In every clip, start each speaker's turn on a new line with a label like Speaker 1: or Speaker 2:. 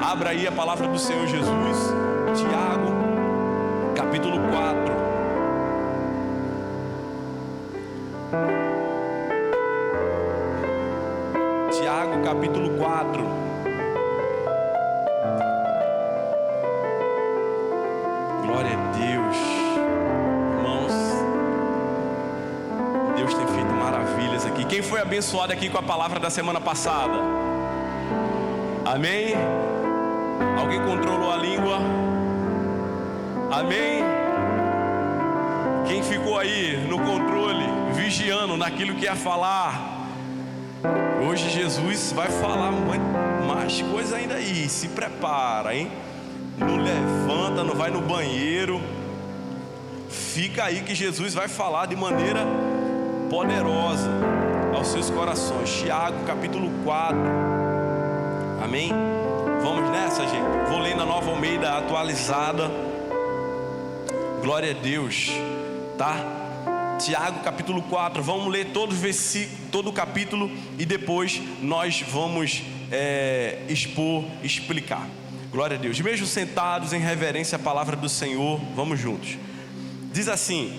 Speaker 1: Abra aí a palavra do Senhor Jesus, Tiago, capítulo 4. Tiago, capítulo 4. Glória a Deus. Irmãos, Deus tem feito maravilhas aqui. Quem foi abençoado aqui com a palavra da semana passada? Amém? Alguém controlou a língua? Amém? Quem ficou aí no controle, vigiando naquilo que ia falar? Hoje Jesus vai falar mais coisa ainda aí. Se prepara, hein? Não levanta, não vai no banheiro. Fica aí que Jesus vai falar de maneira poderosa aos seus corações. Tiago capítulo 4. Amém? Vamos nessa, gente. Vou ler na Nova Almeida atualizada. Glória a Deus, tá? Tiago capítulo 4. Vamos ler todo o versículo, todo o capítulo, e depois nós vamos explicar. Glória a Deus. Mesmo sentados em reverência à palavra do Senhor, vamos juntos. Diz assim: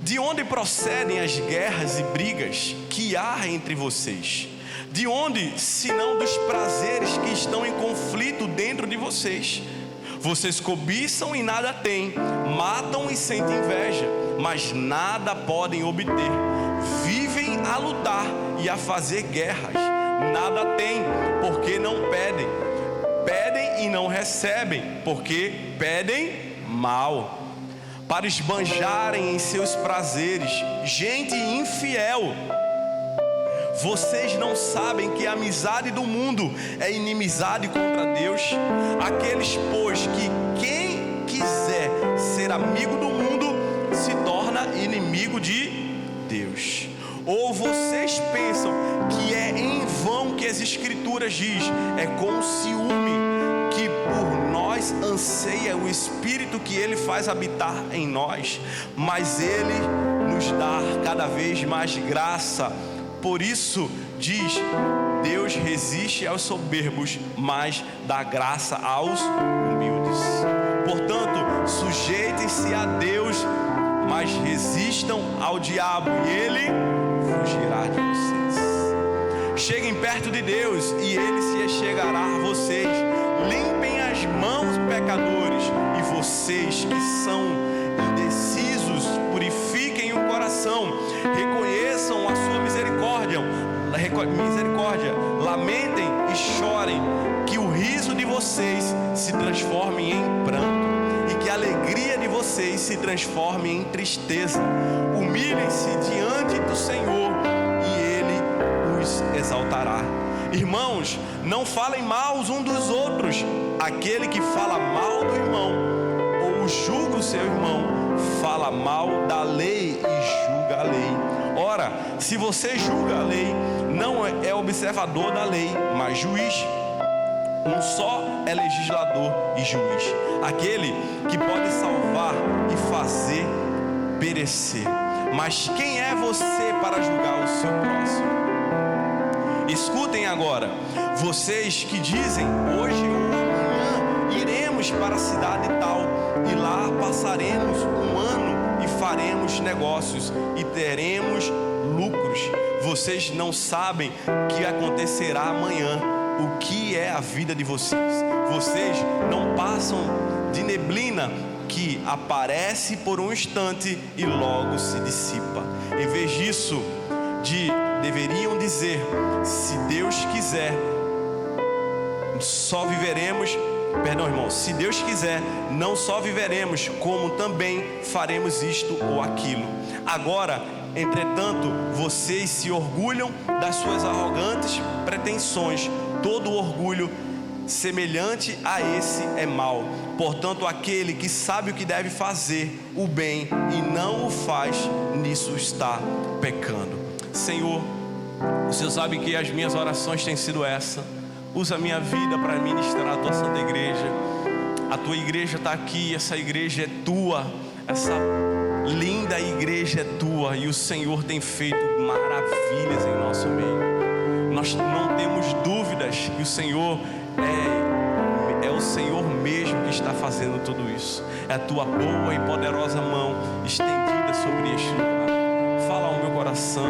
Speaker 1: de onde procedem as guerras e brigas que há entre vocês? De onde, senão dos prazeres que estão em conflito dentro de vocês? Vocês cobiçam e nada têm, matam e sentem inveja, mas nada podem obter. Vivem a lutar e a fazer guerras, nada têm, porque não pedem. Pedem e não recebem, porque pedem mal, para esbanjarem em seus prazeres. Gente infiel, vocês não sabem que a amizade do mundo é inimizade contra Deus? Aqueles, pois, que quem quiser ser amigo do mundo se torna inimigo de Deus. Ou vocês pensam que é em vão que as Escrituras diz: é com ciúme que por nós anseia o Espírito que Ele faz habitar em nós, mas Ele nos dá cada vez mais graça. Por isso diz: Deus resiste aos soberbos, mas dá graça aos humildes. Portanto, sujeitem-se a Deus, mas resistam ao diabo, e ele fugirá de vocês. Cheguem perto de Deus, e ele se chegará a vocês. Limpem as mãos, pecadores, e vocês que são indecisos, purifiquem o coração. Reconheçam a sua misericórdia, lamentem e chorem, que o riso de vocês se transforme em pranto, e que a alegria de vocês se transforme em tristeza. Humilhem-se diante do Senhor, e Ele os exaltará. Irmãos, não falem mal uns dos outros. Aquele que fala mal do irmão, ou julga o seu irmão, fala mal da lei e julga a lei. Ora, se você julga a lei, não é observador da lei, mas juiz. Um só é legislador e juiz, aquele que pode salvar e fazer perecer. Mas quem é você para julgar o seu próximo? Escutem agora, vocês que dizem: hoje ou amanhã iremos para a cidade tal, e lá passaremos um ano e faremos negócios e teremos lucros. Vocês não sabem o que acontecerá amanhã. O que é a vida de vocês? Vocês não passam de neblina que aparece por um instante e logo se dissipa. Em vez disso, deveriam dizer: se Deus quiser, só viveremos. Perdão, irmão, se Deus quiser, não só viveremos, como também faremos isto ou aquilo. Agora, entretanto, vocês se orgulham das suas arrogantes pretensões. Todo orgulho semelhante a esse é mau. Portanto, aquele que sabe o que deve fazer, o bem, e não o faz, nisso está pecando. Senhor, o Senhor sabe que as minhas orações têm sido essa. Usa a minha vida para ministrar a tua santa igreja. A tua igreja está aqui, essa igreja é tua, essa linda igreja é tua, e o Senhor tem feito maravilhas em nosso meio. Nós não temos dúvidas que o Senhor o Senhor mesmo que está fazendo tudo isso. É a tua boa e poderosa mão estendida sobre este lugar. Fala ao meu coração,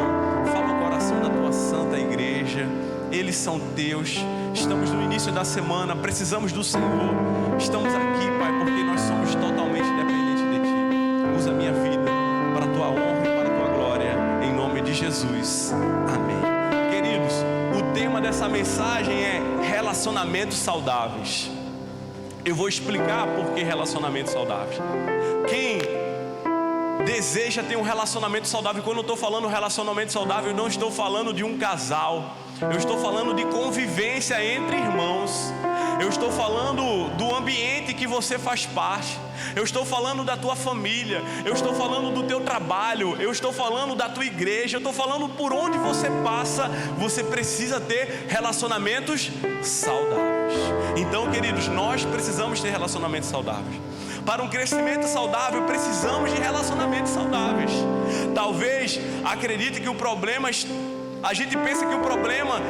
Speaker 1: fala ao coração da tua santa igreja. Eles são teus. Estamos no início da semana, precisamos do Senhor. Estamos aqui, Pai, porque nós somos totalmente dependentes de Ti. Usa a minha vida para a Tua honra e para a Tua glória, em nome de Jesus. Amém. Queridos, o tema dessa mensagem é relacionamentos saudáveis. Eu vou explicar por que relacionamentos saudáveis. Quem deseja ter um relacionamento saudável, quando eu estou falando relacionamento saudável, eu não estou falando de um casal. Eu estou falando de convivência entre irmãos. Eu estou falando do ambiente que você faz parte. Eu estou falando da tua família. Eu estou falando do teu trabalho. Eu estou falando da tua igreja. Eu estou falando por onde você passa. Você precisa ter relacionamentos saudáveis. Então, queridos, nós precisamos ter relacionamentos saudáveis. Para um crescimento saudável, precisamos de relacionamentos saudáveis. Talvez acredite que o problema... A gente pensa que o problema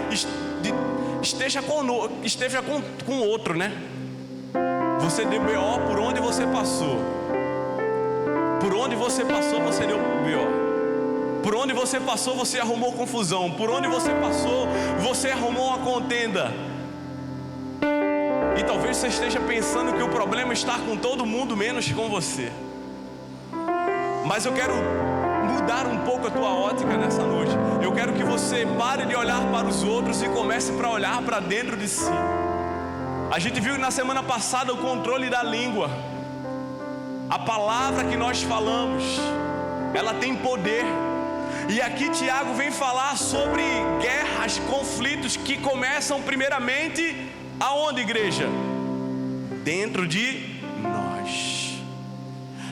Speaker 1: esteja com outro, né? Você deu BO por onde você passou. Por onde você passou, você deu BO. Por onde você passou, você arrumou confusão. Por onde você passou, você arrumou uma contenda. E talvez você esteja pensando que o problema está com todo mundo, menos com você. Mas eu quero mudar um pouco a tua ótica nessa noite. Eu quero que você pare de olhar para os outros e comece para olhar para dentro de si. A gente viu na semana passada o controle da língua. A palavra que nós falamos, ela tem poder. E aqui Tiago vem falar sobre guerras, conflitos que começam primeiramente aonde, igreja? Dentro de nós.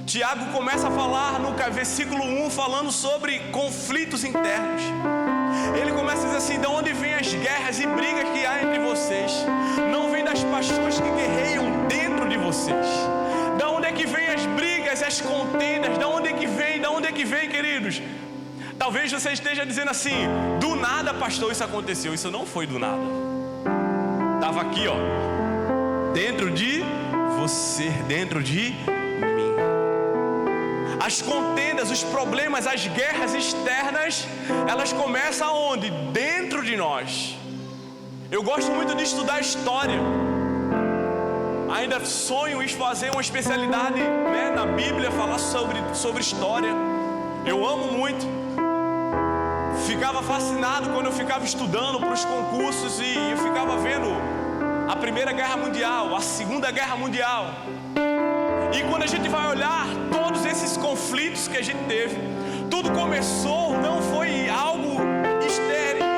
Speaker 1: Tiago começa a falar no versículo 1, falando sobre conflitos internos. Ele começa a dizer assim: de onde vêm as guerras e brigas que há entre vocês? Não vem das paixões que guerreiam dentro de vocês. Da onde é que vêm as brigas, as contendas? Da onde é que vem, queridos? Talvez você esteja dizendo assim: do nada, pastor, isso aconteceu. Isso não foi do nada. Estava aqui, ó, dentro de você, dentro de mim. As contendas, os problemas, as guerras externas, elas começam aonde? Dentro de nós. Eu gosto muito de estudar história. Ainda sonho em fazer uma especialidade, né, na Bíblia, falar sobre história. Eu amo muito. Ficava fascinado quando eu ficava estudando para os concursos e eu ficava vendo a Primeira Guerra Mundial, a Segunda Guerra Mundial. E quando a gente vai olhar todos esses conflitos que a gente teve, tudo começou, não foi algo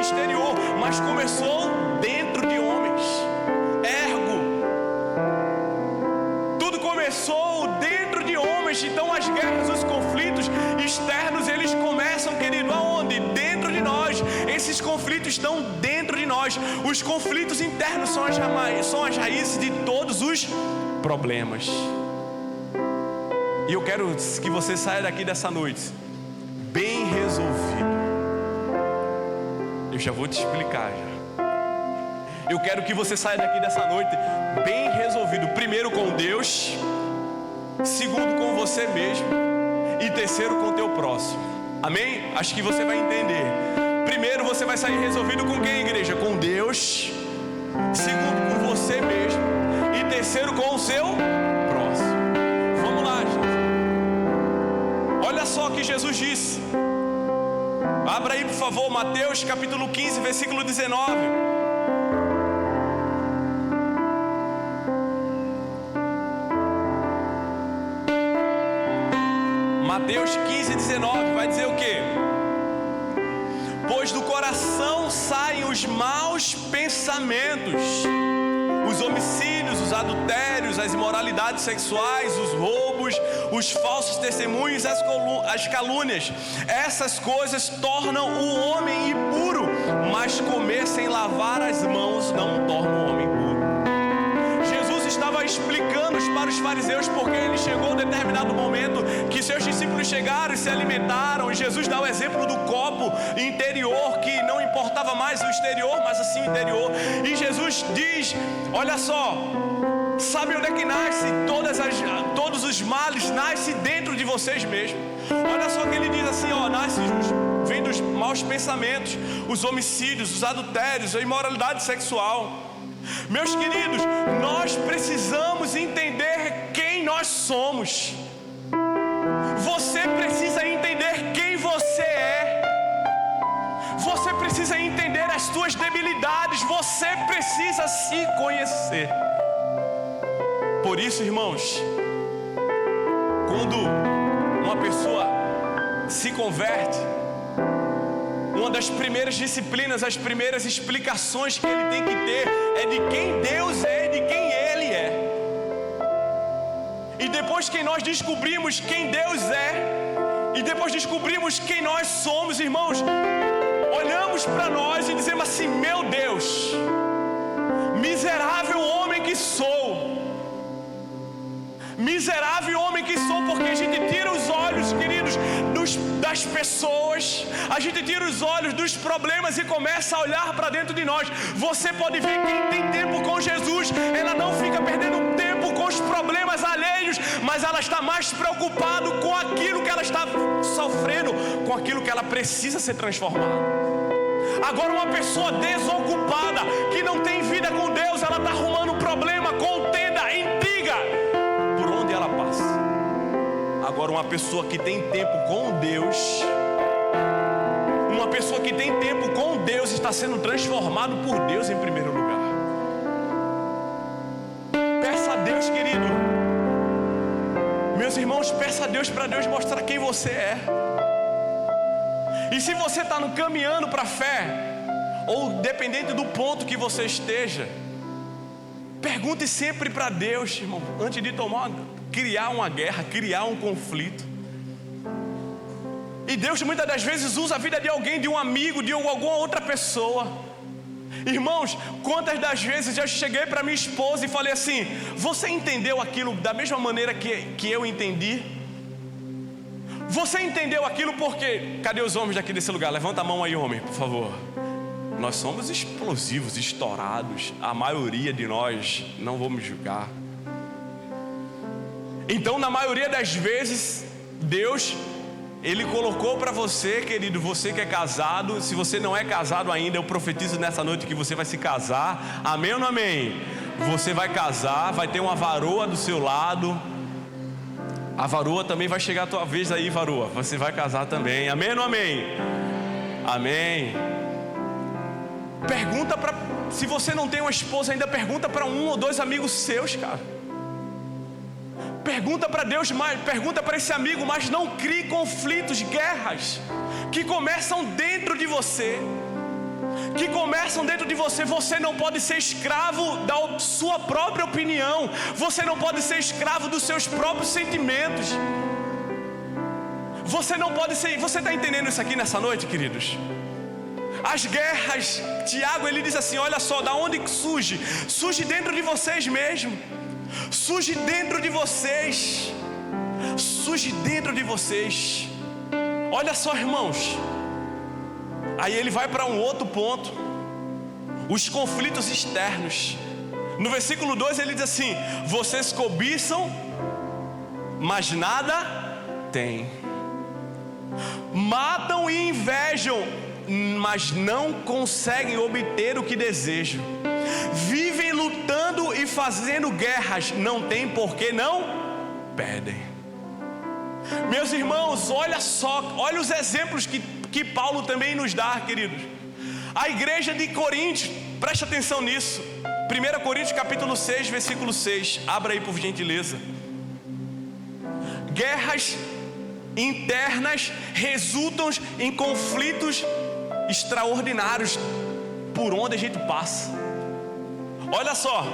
Speaker 1: exterior, mas começou dentro de homens. Ergo. Tudo começou dentro de homens. Então as guerras, os conflitos externos, eles começam, querido, aonde? Dentro de nós. Esses conflitos estão dentro de nós. Os conflitos internos são as raízes de todos os problemas. E eu quero que você saia daqui dessa noite bem resolvido. Eu já vou te explicar já. Eu quero que você saia daqui dessa noite bem resolvido. Primeiro com Deus, segundo com você mesmo e terceiro com o teu próximo. Amém? Acho que você vai entender. Primeiro você vai sair resolvido com quem, igreja? Com Deus. Segundo com você mesmo e terceiro com o seu próximo. Vamos lá, gente. Olha só o que Jesus disse. Abra aí, por favor, Mateus capítulo 15, versículo 19. Mateus 15, 19 vai dizer o quê? Pois do coração saem os maus pensamentos, os homicídios, os adultérios, as imoralidades sexuais, os roubos, os falsos testemunhos, as calúnias. Essas coisas tornam o homem impuro, mas comer sem lavar as mãos não torna o homem puro. Jesus estava explicando para os fariseus porque ele chegou a um determinado momento que seus discípulos chegaram e se alimentaram, e Jesus dá o exemplo do copo interior, que não importava mais o exterior, mas assim o interior. E Jesus diz: olha só, Sabe onde é que nasce? Todos os males nascem dentro de vocês mesmos. Olha só que ele diz assim, vem dos maus pensamentos, os homicídios, os adultérios, a imoralidade sexual. Meus queridos, nós precisamos entender quem nós somos. Você precisa entender quem você é. Você precisa entender as suas debilidades. Você precisa se conhecer. Por isso, irmãos, quando uma pessoa se converte, uma das primeiras disciplinas, as primeiras explicações que ele tem que ter é de quem Deus é e de quem Ele é. E depois que nós descobrimos quem Deus é, e depois descobrimos quem nós somos, irmãos, olhamos para nós e dizemos assim: meu Deus, miserável homem que sou. Miserável homem que sou, porque a gente tira os olhos, queridos, das pessoas, a gente tira os olhos dos problemas e começa a olhar para dentro de nós. Você pode ver, quem tem tempo com Jesus, ela não fica perdendo tempo com os problemas alheios, mas ela está mais preocupada com aquilo que ela está sofrendo, com aquilo que ela precisa ser transformada. Agora, uma pessoa desocupada, que não tem vida com Deus, ela está arrumando problema, contenda, intriga, por onde ela passa. Agora, uma pessoa que tem tempo com Deus, uma pessoa que tem tempo com Deus, está sendo transformado por Deus em primeiro lugar. Peça a Deus, querido. Meus irmãos, peça a Deus, para Deus mostrar quem você é. E se você está caminhando para a fé, ou dependendo do ponto que você esteja, pergunte sempre para Deus, irmão, antes de criar uma guerra, criar um conflito. E Deus muitas das vezes usa a vida de alguém, de um amigo, de alguma outra pessoa. Irmãos, quantas das vezes eu cheguei para minha esposa e falei assim: você entendeu aquilo da mesma maneira que eu entendi? Você entendeu aquilo porque... Cadê os homens daqui desse lugar? Levanta a mão aí, homem, por favor. Nós somos explosivos, estourados. A maioria de nós, não vamos julgar. Então, na maioria das vezes, Deus, Ele colocou para você, querido, você que é casado. Se você não é casado ainda, eu profetizo nessa noite que você vai se casar. Amém ou não amém? Você vai casar, vai ter uma varoa do seu lado. A varoa também vai chegar a tua vez aí, varoa. Você vai casar também. Amém ou não amém? Amém. Pergunta para... Se você não tem uma esposa ainda, pergunta para um ou dois amigos seus, cara. Pergunta para Deus, pergunta para esse amigo, mas não crie conflitos, guerras que começam dentro de você. Que começam dentro de você. Você não pode ser escravo da sua própria opinião. Você não pode ser escravo dos seus próprios sentimentos. Você não pode ser... Você está entendendo isso aqui nessa noite, queridos? As guerras, Tiago, ele diz assim: olha só, da onde surge? Surge dentro de vocês mesmo. Surge dentro de vocês. Surge dentro de vocês. Olha só, irmãos. Aí ele vai para um outro ponto: os conflitos externos. No versículo 2 ele diz assim: vocês cobiçam, mas nada têm. Matam e invejam, mas não conseguem obter o que desejam. Vivem lutando e fazendo guerras, não tem porque não pedem. Meus irmãos, olha só, olha os exemplos que Paulo também nos dá, queridos. A igreja de Coríntios, preste atenção nisso. 1 Coríntios capítulo 6, versículo 6. Abra aí por gentileza. Guerras internas resultam em conflitos extraordinários por onde a gente passa. Olha só,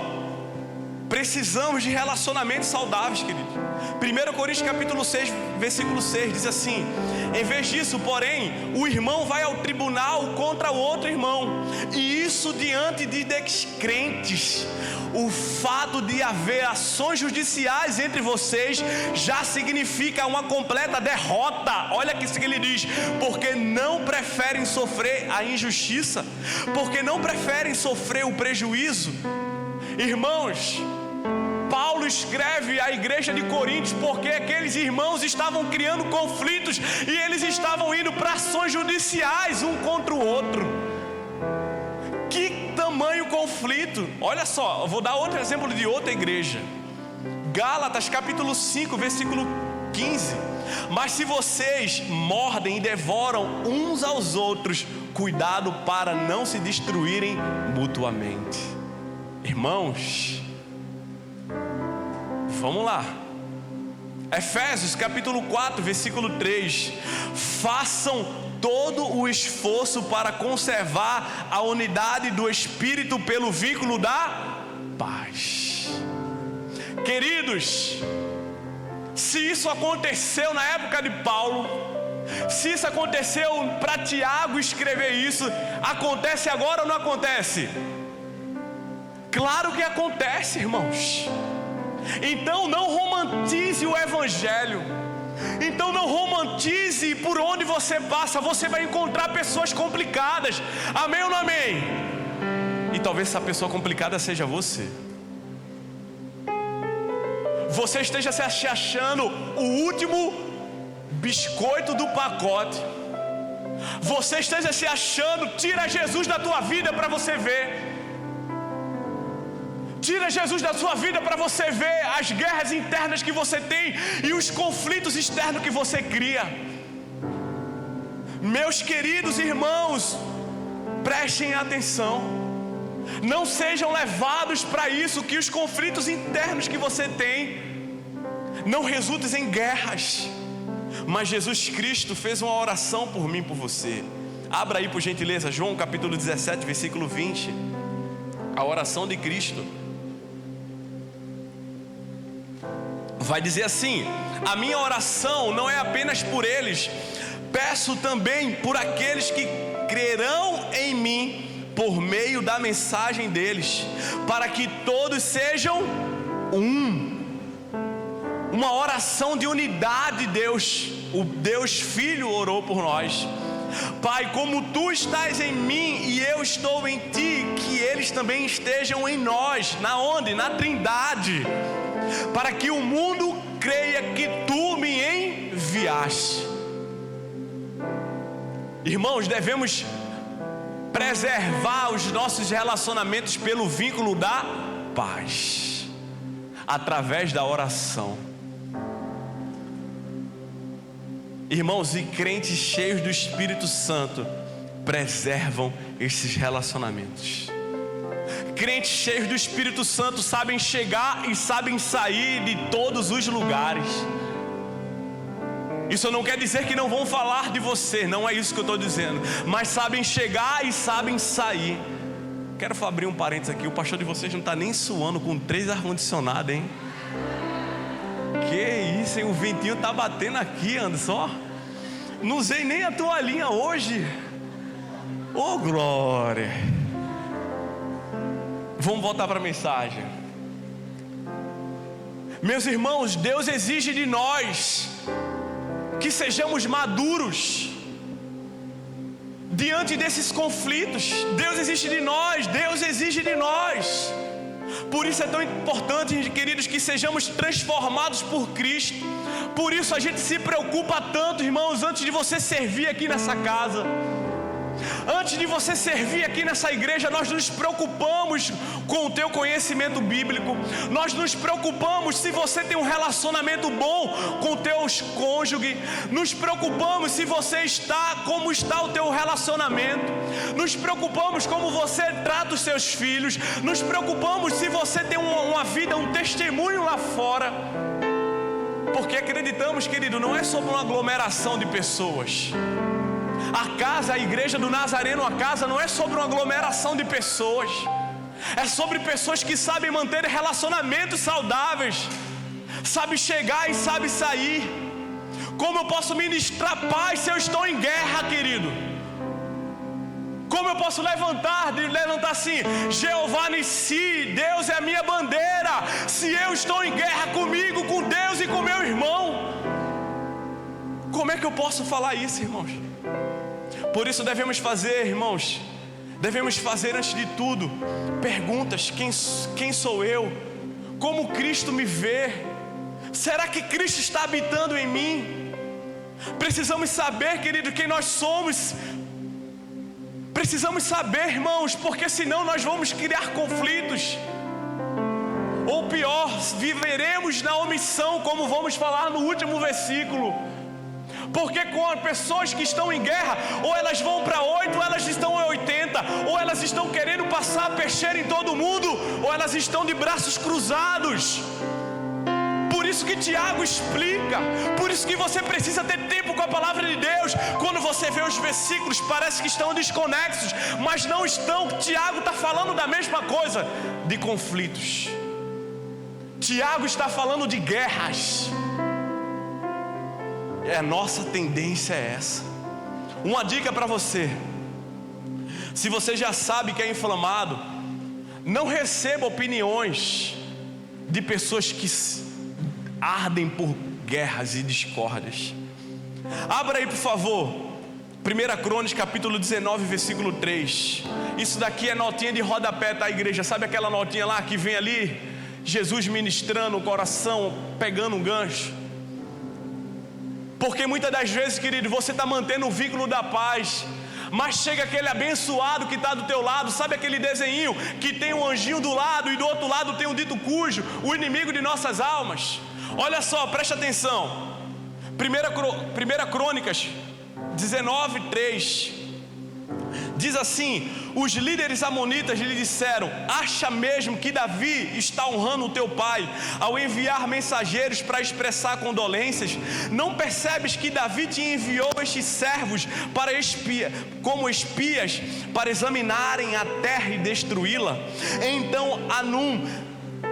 Speaker 1: precisamos de relacionamentos saudáveis, querido. 1 Coríntios capítulo 6, versículo 6 diz assim: em vez disso, porém, o irmão vai ao tribunal contra o outro irmão, e isso diante de descrentes. O fato de haver ações judiciais entre vocês já significa uma completa derrota. Olha o que ele diz: porque não preferem sofrer a injustiça, porque não preferem sofrer o prejuízo. Irmãos, escreve à igreja de Coríntios porque aqueles irmãos estavam criando conflitos e eles estavam indo para ações judiciais um contra o outro. Que tamanho conflito! Olha só, eu vou dar outro exemplo de outra igreja. Gálatas capítulo 5, versículo 15. Mas se vocês mordem e devoram uns aos outros, cuidado para não se destruírem mutuamente. Irmãos, vamos lá. Efésios capítulo 4, versículo 3. Façam todo o esforço para conservar a unidade do Espírito pelo vínculo da paz. Queridos, se isso aconteceu na época de Paulo, se isso aconteceu para Tiago escrever isso, acontece agora ou não acontece? Claro que acontece, irmãos. Então não romantize o Evangelho. Então não romantize por onde você passa. Você vai encontrar pessoas complicadas. Amém ou não amém? E talvez essa pessoa complicada seja você. Você esteja se achando o último biscoito do pacote. Você esteja se achando, tira Jesus da tua vida para você ver. Tira Jesus da sua vida para você ver as guerras internas que você tem e os conflitos externos que você cria. Meus queridos irmãos, prestem atenção. Não sejam levados para isso, que os conflitos internos que você tem não resultem em guerras. Mas Jesus Cristo fez uma oração por mim e por você. Abra aí por gentileza João capítulo 17, versículo 20. A oração de Cristo vai dizer assim: a minha oração não é apenas por eles, peço também por aqueles que crerão em mim por meio da mensagem deles, para que todos sejam um. Uma oração de unidade. Deus, o Deus Filho orou por nós. Pai, como tu estás em mim e eu estou em ti, que eles também estejam em nós. Na onde? Na Trindade. Para que o mundo creia que tu me enviaste. Irmãos, devemos preservar os nossos relacionamentos pelo vínculo da paz, através da oração. Irmãos, e crentes cheios do Espírito Santo preservam esses relacionamentos. Crentes cheios do Espírito Santo sabem chegar e sabem sair de todos os lugares. Isso não quer dizer que não vão falar de você, não é isso que eu estou dizendo, mas sabem chegar e sabem sair. Quero abrir um parênteses aqui. O pastor de vocês não está nem suando com 3 ar-condicionado, hein? Que isso, hein? O ventinho está batendo aqui, Anderson. Não usei nem a toalhinha hoje. Ô, glória. Vamos voltar para a mensagem. Meus irmãos, Deus exige de nós que sejamos maduros diante desses conflitos. Deus exige de nós, Deus exige de nós. Por isso é tão importante, queridos, que sejamos transformados por Cristo. Por isso a gente se preocupa tanto, irmãos, antes de você servir aqui nessa casa. Antes de você servir aqui nessa igreja, nós nos preocupamos com o teu conhecimento bíblico. Nós nos preocupamos se você tem um relacionamento bom com teus cônjuges. Nos preocupamos se você está, como está o teu relacionamento. Nos preocupamos como você trata os seus filhos. Nos preocupamos se você tem uma vida, um testemunho lá fora. Porque acreditamos, querido, não é sobre uma aglomeração de pessoas. A casa, a igreja do Nazareno, a casa não é sobre uma aglomeração de pessoas. É sobre pessoas que sabem manter relacionamentos saudáveis, sabem chegar e sabem sair. Como eu posso ministrar paz se eu estou em guerra, querido? Como eu posso levantar assim: Jeová Nissi, Deus é a minha bandeira, se eu estou em guerra comigo, com Deus e com meu irmão? Como é que eu posso falar isso, irmãos? Por isso devemos fazer, irmãos, devemos fazer antes de tudo perguntas: quem sou eu? como Cristo me vê? Será que Cristo está habitando em mim? Precisamos saber, querido, quem nós somos. Precisamos saber, irmãos, porque senão nós vamos criar conflitos. Ou pior, viveremos na omissão, como vamos falar no último versículo. Porque com as pessoas que estão em guerra, ou elas vão para 8, ou elas estão em 80, ou elas estão querendo passar a peixeira em todo mundo, ou elas estão de braços cruzados. Por isso que Tiago explica, por isso que você precisa ter tempo com a palavra de Deus. Quando você vê os versículos, parece que estão desconexos, mas não estão. Tiago está falando da mesma coisa, de conflitos. Tiago está falando de guerras. A nossa tendência é essa. Uma dica para você: se você já sabe que é inflamado, não receba opiniões de pessoas que ardem por guerras e discórdias. Abra aí, por favor, 1 Crônicas capítulo 19, versículo 3. Isso daqui é notinha de rodapé da igreja. Sabe aquela notinha lá que vem ali? Jesus ministrando o coração, pegando um gancho. Porque muitas das vezes, querido, você está mantendo o vínculo da paz, mas chega aquele abençoado que está do teu lado. Sabe aquele desenho que tem um anjinho do lado e do outro lado tem um dito cujo, o inimigo de nossas almas? Olha só, preste atenção. 1 Crônicas 19, 3 diz assim: os líderes amonitas lhe disseram: acha mesmo que Davi está honrando o teu pai ao enviar mensageiros para expressar condolências? Não percebes que Davi te enviou estes servos para como espias para examinarem a terra e destruí-la? Então Anum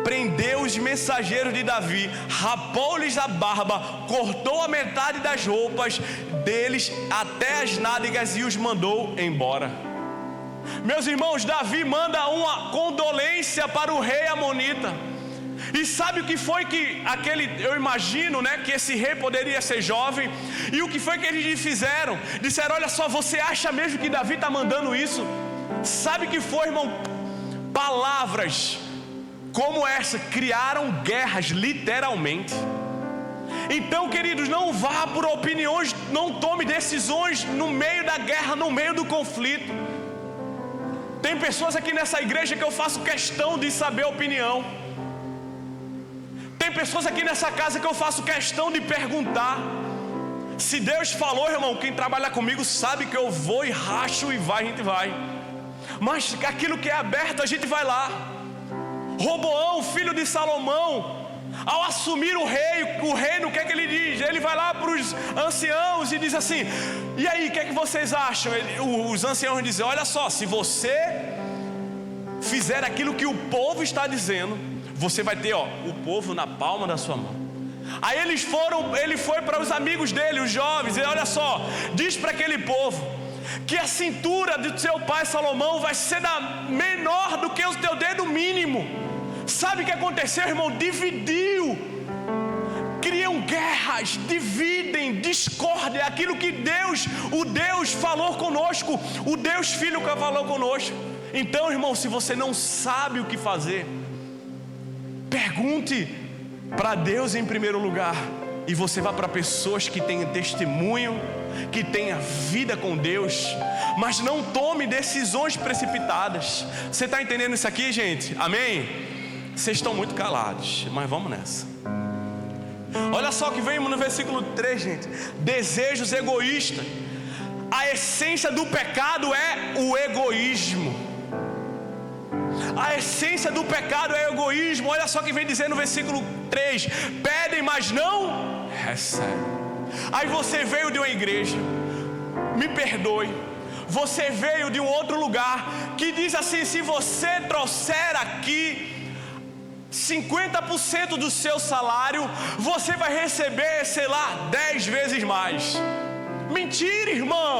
Speaker 1: prendeu os mensageiros de Davi, rapou-lhes a barba, cortou a metade das roupas deles até as nádegas e os mandou embora. Meus irmãos, Davi manda uma condolência para o rei amonita. E sabe o que foi que eu imagino, né, que esse rei poderia ser jovem. E o que foi que eles lhe fizeram? Disseram: olha só, você acha mesmo que Davi está mandando isso? Sabe o que foi, irmão? Palavras como essa criaram guerras, literalmente. Então, queridos, não vá por opiniões, não tome decisões no meio da guerra, no meio do conflito. Tem pessoas aqui nessa igreja que eu faço questão de saber a opinião. Tem pessoas aqui nessa casa que eu faço questão de perguntar. Se Deus falou, irmão, quem trabalha comigo sabe que eu vou e racho e vai, a gente vai. Mas aquilo que é aberto, a gente vai lá. Roboão, filho de Salomão, ao assumir o reino, o que é que ele diz? Ele vai lá para os anciãos e diz assim: e aí, o que é que vocês acham? Os anciãos dizem: olha só, se você fizer aquilo que o povo está dizendo, você vai ter o povo na palma da sua mão. Aí ele foi para os amigos dele, os jovens, e olha só, diz para aquele povo que a cintura do seu pai Salomão vai ser menor do que o teu dedo mínimo. Sabe o que aconteceu, irmão? Dividiu. Criam guerras, dividem, discórdia. Aquilo que o Deus falou conosco, o Deus Filho que falou conosco. Então, irmão, se você não sabe o que fazer, pergunte para Deus em primeiro lugar. E você vai para pessoas que tenham testemunho, que tenha vida com Deus, mas não tome decisões precipitadas. Você está entendendo isso aqui, gente? Amém? Vocês estão muito calados, mas vamos nessa. Olha só o que vem no versículo 3, gente. Desejos egoístas. A essência do pecado é o egoísmo. A essência do pecado é o egoísmo. Olha só o que vem dizer no versículo 3: pedem, mas não recebem. Aí você veio de uma igreja, me perdoe, você veio de um outro lugar que diz assim: se você trouxer aqui 50% do seu salário, você vai receber, sei lá, 10 vezes mais. Mentira, irmão.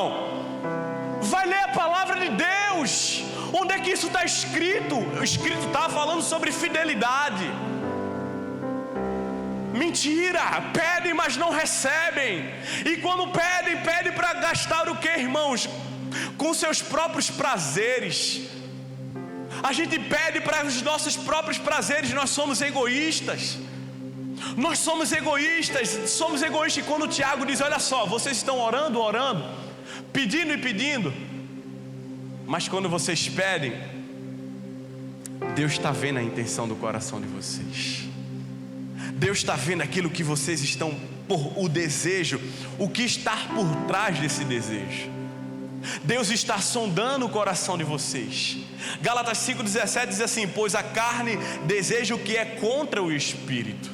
Speaker 1: Vai ler a palavra de Deus. Onde é que isso está escrito? O escrito está falando sobre fidelidade. Mentira. Pedem, mas não recebem. E quando pedem para gastar o que, irmãos? Com seus próprios prazeres. A gente pede para os nossos próprios prazeres. Nós somos egoístas. Nós somos egoístas. Somos egoístas. E quando o Tiago diz: olha só, vocês estão orando, pedindo e pedindo, mas quando vocês pedem, Deus está vendo a intenção do coração de vocês. Deus está vendo aquilo que vocês estão o desejo, o que está por trás desse desejo. Deus está sondando o coração de vocês. Gálatas 5,17 diz assim: pois a carne deseja o que é contra o Espírito.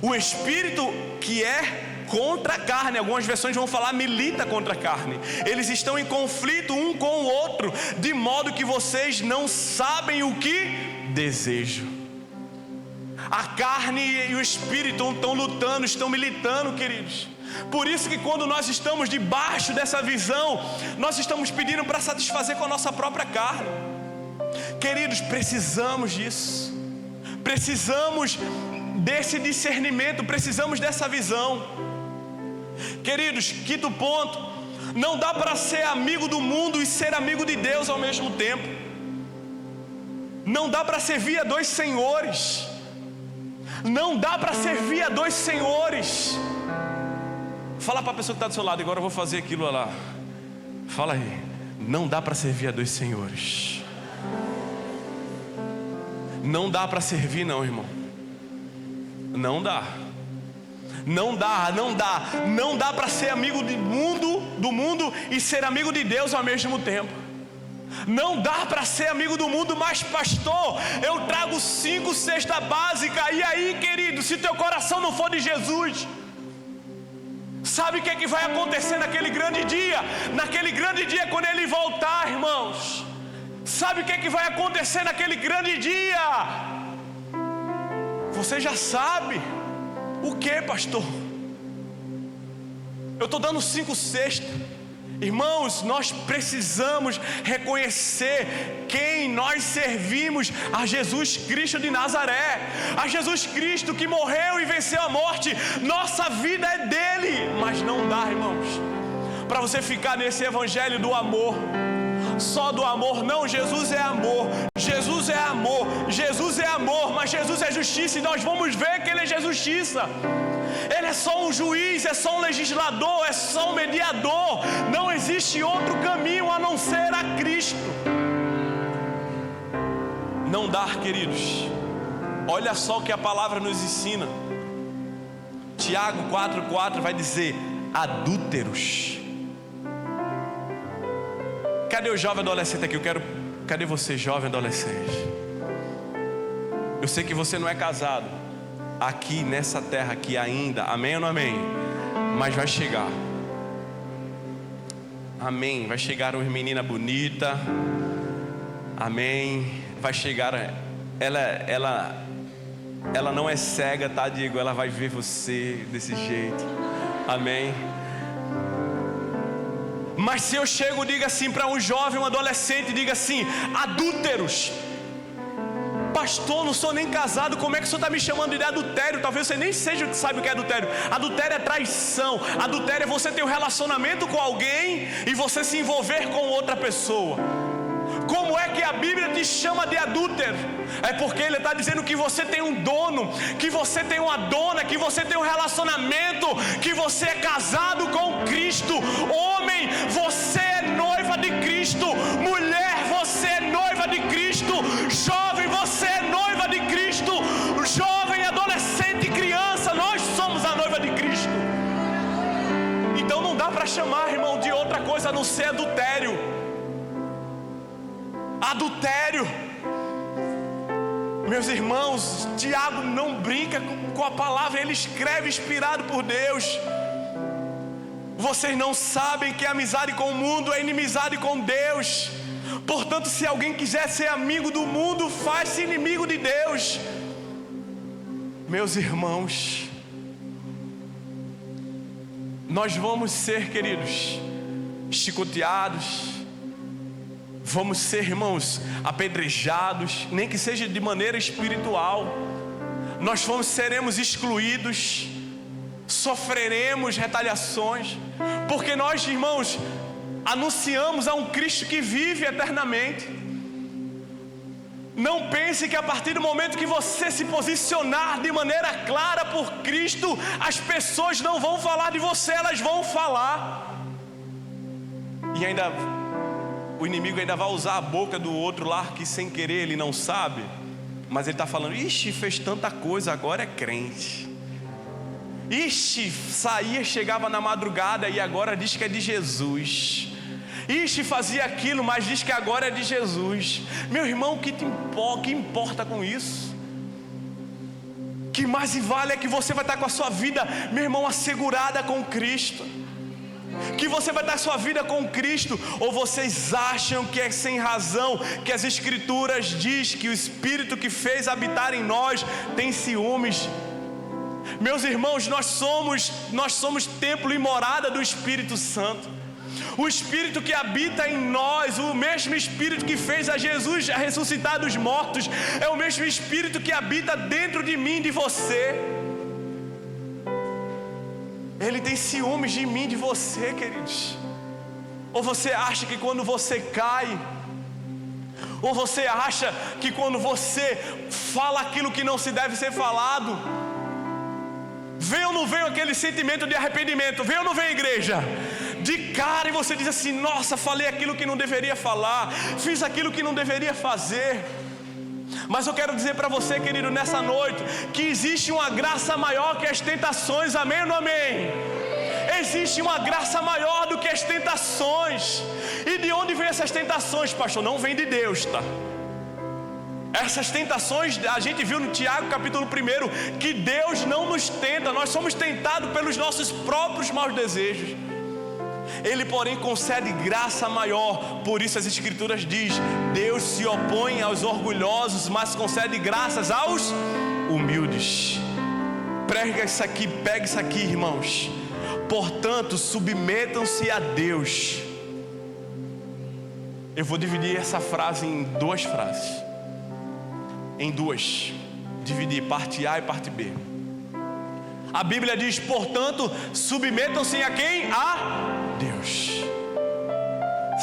Speaker 1: O Espírito que é contra a carne, algumas versões vão falar milita contra a carne. Eles estão em conflito um com o outro, de modo que vocês não sabem o que desejam. A carne e o Espírito estão lutando, estão militando, queridos. Por isso que quando nós estamos debaixo dessa visão, nós estamos pedindo para satisfazer com a nossa própria carne. Queridos, precisamos disso. Precisamos desse discernimento, precisamos dessa visão. Queridos, quinto ponto: não dá para ser amigo do mundo e ser amigo de Deus ao mesmo tempo. Não dá para servir a dois senhores. Não dá para servir a dois senhores. Fala para a pessoa que está do seu lado: agora eu vou fazer aquilo lá. Fala aí: não dá para servir a dois senhores. Não dá para servir, não, irmão. Não dá. Não dá para ser amigo do mundo e ser amigo de Deus ao mesmo tempo. Não dá para ser amigo do mundo, mas pastor, eu trago 5 cestas básicas. E aí, querido, se teu coração não for de Jesus, sabe o que é que vai acontecer naquele grande dia? Naquele grande dia, quando Ele voltar, irmãos, sabe o que é que vai acontecer naquele grande dia? Você já sabe. O que, pastor? Eu estou dando 5 cestas. Irmãos, nós precisamos reconhecer quem nós servimos: a Jesus Cristo de Nazaré, a Jesus Cristo que morreu e venceu a morte. Nossa vida é dele. Mas não dá, irmãos, para você ficar nesse evangelho do amor, só do amor. Não, Jesus é amor, Jesus é amor, Jesus é amor, mas Jesus é justiça. E nós vamos ver que Ele é justiça. Ele é só um juiz, é só um legislador, é só um mediador. Não existe outro caminho a não ser a Cristo. Não dá, queridos. Olha só o que a palavra nos ensina. Tiago 4,4 vai dizer: adúlteros. Cadê o jovem adolescente aqui? Cadê você, jovem adolescente? Eu sei que você não é casado aqui nessa terra aqui ainda, amém ou não amém? Mas vai chegar. Amém. Vai chegar uma menina bonita. Amém. Vai chegar. Ela não é cega, tá, Diego? Ela vai ver você desse jeito. Amém. Mas se eu chego, diga assim para um jovem, um adolescente, diga assim: adúlteros. Pastor, não sou nem casado, como é que o senhor está me chamando de adultério? Talvez você nem seja sabe o que é adultério. Adultério é traição. Adultério é você ter um relacionamento com alguém e você se envolver com outra pessoa. Como é que a Bíblia te chama de adúltero? É porque ele está dizendo que você tem um dono, que você tem uma dona, que você tem um relacionamento, que você é casado com Cristo. Homem, você é noiva de Cristo. Mulher, você é noiva de Cristo. Jovem, você é noiva de Cristo. Jovem, adolescente, criança, nós somos a noiva de Cristo. Então não dá para chamar, irmão, de outra coisa a não ser adultério. Adultério. Meus irmãos, Tiago não brinca com a palavra, ele escreve inspirado por Deus. Vocês não sabem que a amizade com o mundo é inimizade com Deus. Portanto, se alguém quiser ser amigo do mundo, faz-se inimigo de Deus. Meus irmãos, nós vamos ser, queridos, chicoteados. Vamos ser, irmãos, apedrejados, nem que seja de maneira espiritual. Nós seremos excluídos, sofreremos retaliações, porque nós, irmãos, anunciamos a um Cristo que vive eternamente. Não pense que a partir do momento que você se posicionar de maneira clara por Cristo, as pessoas não vão falar de você, elas vão falar. E ainda, o inimigo ainda vai usar a boca do outro lá, que sem querer ele não sabe, mas ele está falando: ixi, fez tanta coisa, agora é crente. Ixi, saía, chegava na madrugada e agora diz que é de Jesus. Ixi, fazia aquilo, mas diz que agora é de Jesus. Meu irmão, o que importa com isso? Que mais vale é que você vai estar com a sua vida, meu irmão, assegurada com Cristo. Que você vai estar a sua vida com Cristo. Ou vocês acham que é sem razão que as Escrituras diz que o Espírito que fez habitar em nós tem ciúmes? Meus irmãos, nós somos templo e morada do Espírito Santo. O Espírito que habita em nós, o mesmo Espírito que fez a Jesus ressuscitar dos mortos, é o mesmo Espírito que habita dentro de mim e de você. Ele tem ciúmes de mim e de você, queridos. Ou você acha que quando você cai, ou você acha que quando você fala aquilo que não se deve ser falado, vem ou não vem aquele sentimento de arrependimento? Vem ou não vem, igreja? De cara, e você diz assim: nossa, falei aquilo que não deveria falar, fiz aquilo que não deveria fazer. Mas eu quero dizer para você, querido, nessa noite, que existe uma graça maior que as tentações. Amém ou não amém? Existe uma graça maior do que as tentações. E de onde vem essas tentações, pastor? Não vem de Deus, tá? Essas tentações, a gente viu no Tiago capítulo 1, que Deus não nos tenta, nós somos tentados pelos nossos próprios maus desejos. Ele, porém, concede graça maior. Por isso as Escrituras diz: Deus se opõe aos orgulhosos, mas concede graças aos humildes. Pega isso aqui, irmãos. Portanto, submetam-se a Deus. Eu vou dividir essa frase em duas frases. Dividir parte A e parte B. A Bíblia diz: portanto, submetam-se a quem? A Deus.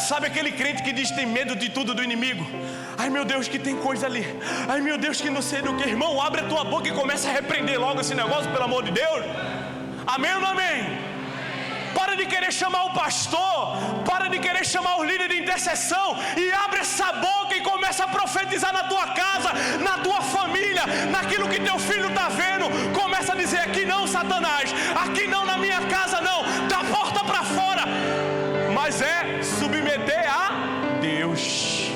Speaker 1: Sabe aquele crente que diz que tem medo de tudo do inimigo? Ai meu Deus, que tem coisa ali. Ai meu Deus, que não sei do que. Irmão, abre a tua boca e começa a repreender logo esse negócio, pelo amor de Deus. Amém ou não amém? Para de querer chamar o pastor, para de querer chamar o líder de intercessão, e abre essa boca e começa a profetizar na tua casa, na tua família, naquilo que teu filho está vendo. Começa a dizer: aqui não, Satanás, aqui não, na minha casa não, da porta para fora. Mas é submeter a Deus.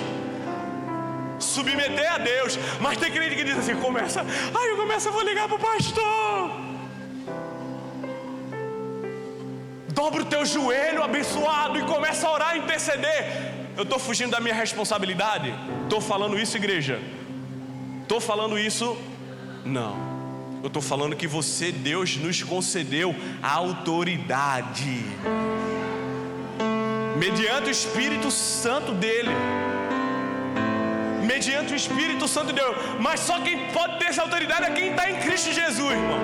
Speaker 1: Submeter a Deus. Mas tem crente que diz assim, eu vou ligar para o pastor. Dobra o teu joelho abençoado e começa a orar e interceder. Eu estou fugindo da minha responsabilidade? Estou falando isso, igreja? Estou falando isso? Não. Eu estou falando que Deus nos concedeu a autoridade mediante o Espírito Santo dele. Mediante o Espírito Santo de Deus. Mas só quem pode ter essa autoridade é quem está em Cristo Jesus, irmão.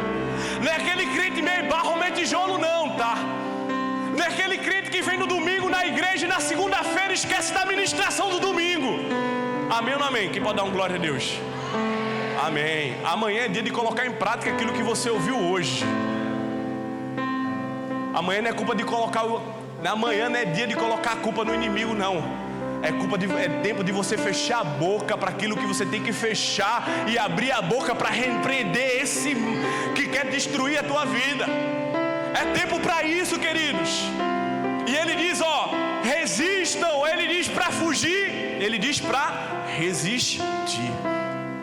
Speaker 1: Não é aquele crente meio barro, meio tijolo não, tá? Não é aquele crente que vem no domingo na igreja e na segunda-feira esquece da ministração do domingo. Amém ou não amém? Quem pode dar um glória a Deus? Amém. Amanhã é dia de colocar em prática aquilo que você ouviu hoje. Amanhã não é culpa de colocar Amanhã não é dia de colocar a culpa no inimigo, não. É tempo de você fechar a boca para aquilo que você tem que fechar e abrir a boca para repreender esse que quer destruir a tua vida. É tempo para isso, queridos. E ele diz, resistam. Ele diz para fugir, ele diz para resistir.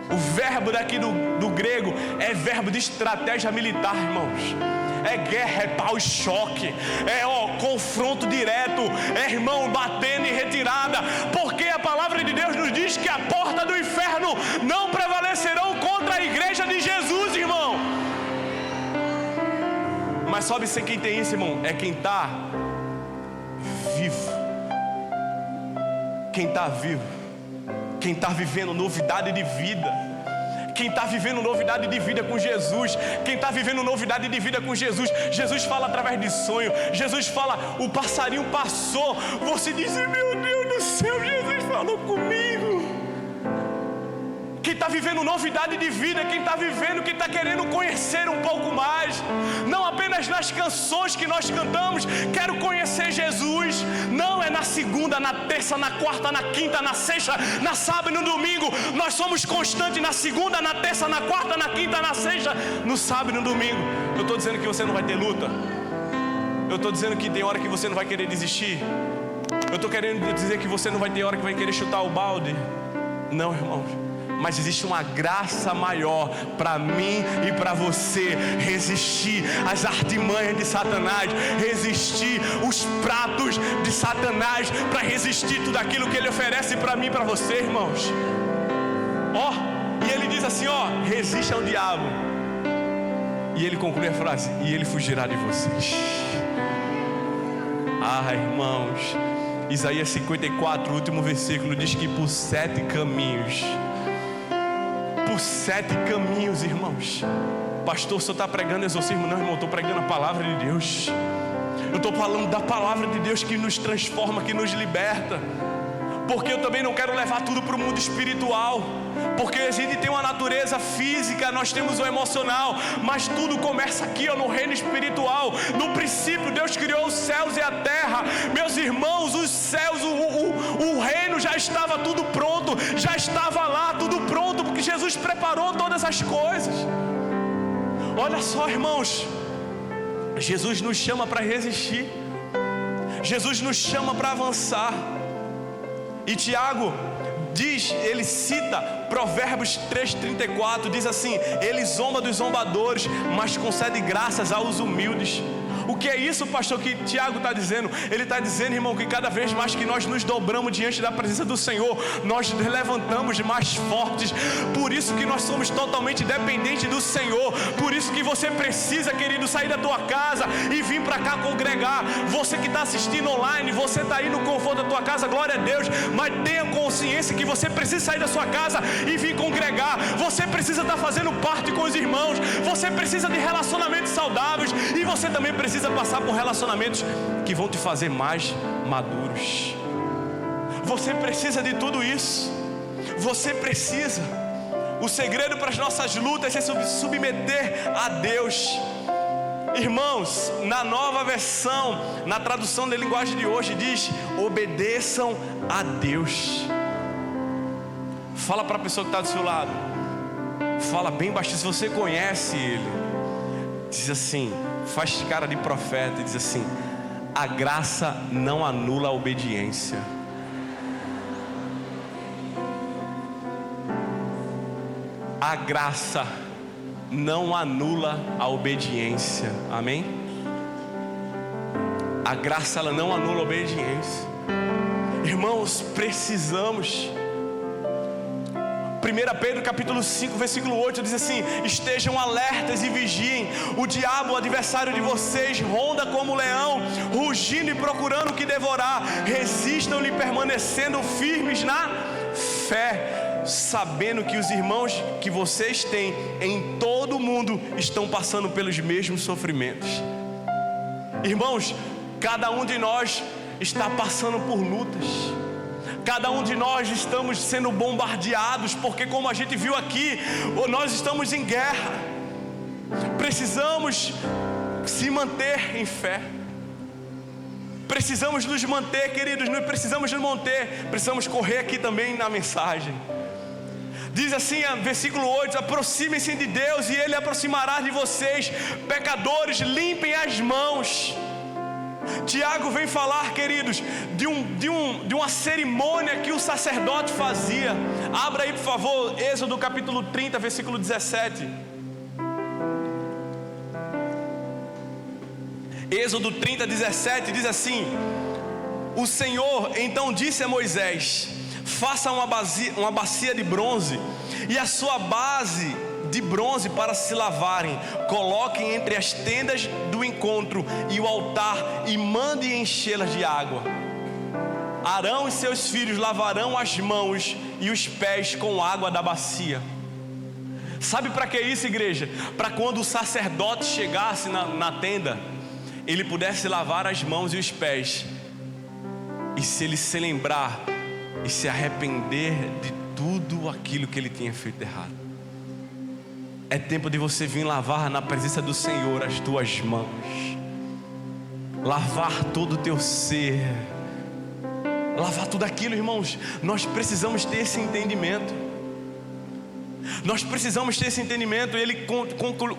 Speaker 1: O verbo daqui do grego é verbo de estratégia militar, irmãos. É guerra, é pau e choque, é confronto direto, é irmão batendo em retirada, porque a palavra de Deus nos diz que a porta do inferno não prevalecerão contra a igreja de Jesus, irmão. Mas sabe quem tem isso, irmão? É quem está vivo. Quem está vivo, quem está vivendo novidade de vida. Quem está vivendo novidade de vida com Jesus. Quem está vivendo novidade de vida com Jesus. Jesus fala através de sonho. Jesus fala, o passarinho passou. Você diz, meu Deus do céu, Jesus falou comigo. quem está vivendo novidade de vida, quem está vivendo, quem está querendo conhecer um pouco mais, não apenas nas canções que nós cantamos, quero conhecer Jesus. Não, é na segunda, na terça, na quarta, na quinta, na sexta, na sábado e no domingo. Nós somos constantes na segunda, na terça, na quarta, na quinta, na sexta, no sábado e no domingo. Eu estou dizendo que você não vai ter luta. Eu estou dizendo que tem hora que você não vai querer desistir. Eu estou querendo dizer que você não vai ter hora que vai querer chutar o balde. Não, irmãos. Mas existe uma graça maior para mim e para você resistir às artimanhas de Satanás, resistir os pratos de Satanás, para resistir tudo aquilo que ele oferece para mim e para você, irmãos. E ele diz assim, resiste ao diabo. E ele conclui a frase, e ele fugirá de vocês. Irmãos, Isaías 54, o último versículo, diz que por 7 caminhos, irmãos. Pastor, o senhor está pregando exorcismo? Não, irmão, eu estou pregando a palavra de Deus. Eu estou falando da palavra de Deus que nos transforma, que nos liberta. Porque eu também não quero levar tudo para o mundo espiritual, porque a gente tem uma natureza física, nós temos o emocional, mas tudo começa aqui, no reino espiritual. No princípio Deus criou os céus e a terra. Meus irmãos, os céus, o reino já estava tudo pronto, já estava lá tudo pronto, porque Jesus preparou todas as coisas. Olha só, irmãos, Jesus nos chama para resistir, Jesus nos chama para avançar. E Tiago diz, ele cita Provérbios 3:34, diz assim: ele zomba dos zombadores, mas concede graças aos humildes. O que é isso, pastor, que Tiago está dizendo? Ele está dizendo, irmão, que cada vez mais que nós nos dobramos diante da presença do Senhor, nós nos levantamos mais fortes. Por isso que nós somos totalmente dependentes do Senhor. Por isso que você precisa, querido, sair da tua casa e vir para cá congregar. Você que está assistindo online, você está aí no conforto da tua casa, glória a Deus, mas tenha consciência que você precisa sair da sua casa e vir congregar. Você precisa estar fazendo parte com os irmãos, você precisa de relacionamentos saudáveis, e você também precisa passar por relacionamentos que vão te fazer mais maduros. Você precisa de tudo isso. Você precisa. O segredo para as nossas lutas é se submeter a Deus. Irmãos, na nova versão, na tradução da linguagem de hoje, diz: obedeçam a Deus. Fala para a pessoa que está do seu lado, fala bem baixinho, se você conhece ele, diz assim, faz cara de profeta e diz assim: a graça não anula a obediência. A graça não anula a obediência. Amém? A graça, ela não anula a obediência. Irmãos, precisamos. 1 Pedro capítulo 5, versículo 8 diz assim: estejam alertas e vigiem. O diabo, o adversário de vocês, ronda como leão, rugindo e procurando o que devorar. Resistam-lhe, permanecendo firmes na fé, sabendo que os irmãos que vocês têm em todo o mundo estão passando pelos mesmos sofrimentos. Irmãos, cada um de nós está passando por lutas. Cada um de nós estamos sendo bombardeados, porque como a gente viu aqui, nós estamos em guerra. Precisamos se manter em fé. Precisamos nos manter, queridos, nós precisamos nos manter. Precisamos correr aqui também na mensagem. Diz assim, versículo 8: aproximem-se de Deus e Ele aproximará de vocês. Pecadores, limpem as mãos. Tiago vem falar, queridos, de uma cerimônia que o sacerdote fazia. Abra aí, por favor, Êxodo capítulo 30, versículo 17. Êxodo 30, 17 diz assim: o Senhor então disse a Moisés: faça uma bacia de bronze e a sua base de bronze para se lavarem. Coloquem entre as tendas do encontro e o altar e mande enchê-las de água. Arão e seus filhos lavarão as mãos e os pés com água da bacia. Sabe para que isso, igreja? Para quando o sacerdote chegasse na tenda, ele pudesse lavar as mãos e os pés, e se ele se lembrar e se arrepender do tudo aquilo que ele tinha feito errado. É tempo de você vir lavar na presença do Senhor as tuas mãos, lavar todo o teu ser, lavar tudo aquilo, irmãos. Nós precisamos ter esse entendimento. Nós precisamos ter esse entendimento. Ele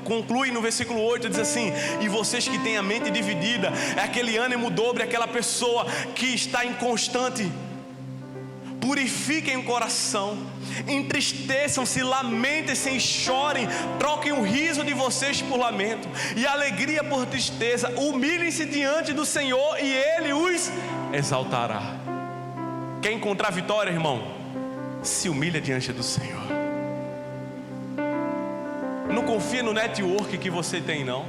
Speaker 1: conclui no versículo 8, diz assim: e vocês que têm a mente dividida, é aquele ânimo dobre, aquela pessoa que está inconstante. Purifiquem o coração, entristeçam-se, lamentem-se e chorem, troquem o riso de vocês por lamento e a alegria por tristeza. Humilhem-se diante do Senhor e Ele os exaltará. Quer encontrar vitória, irmão? Se humilha diante do Senhor. Não confia no network que você tem, não.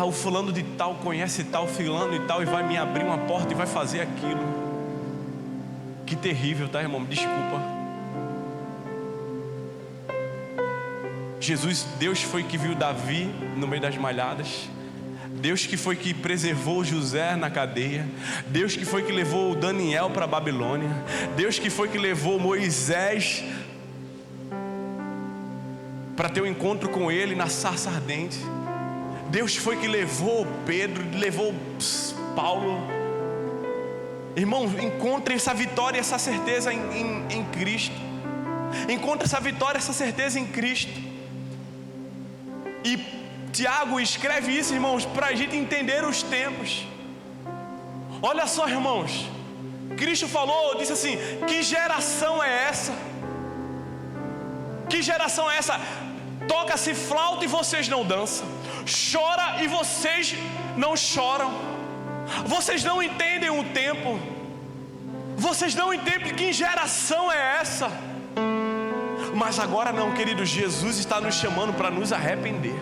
Speaker 1: O fulano de tal conhece tal, fulano e tal, e vai me abrir uma porta e vai fazer aquilo. Que terrível, tá, irmão? Desculpa. Deus foi que viu Davi no meio das malhadas. Deus que foi que preservou José na cadeia. Deus que foi que levou Daniel para a Babilônia. Deus que foi que levou Moisés para ter um encontro com ele na sarça ardente. Deus foi que levou Pedro, levou Paulo. Irmão, encontre essa vitória e essa certeza em Cristo. Encontre essa vitória e essa certeza em Cristo. E Tiago escreve isso, irmãos, para a gente entender os tempos. Olha só, irmãos, Cristo falou, disse assim: que geração é essa? Que geração é essa? Toca-se flauta e vocês não dançam, chora e vocês não choram. Vocês não entendem o tempo. Vocês não entendem que geração é essa. Mas agora não, queridos. Jesus está nos chamando para nos arrepender.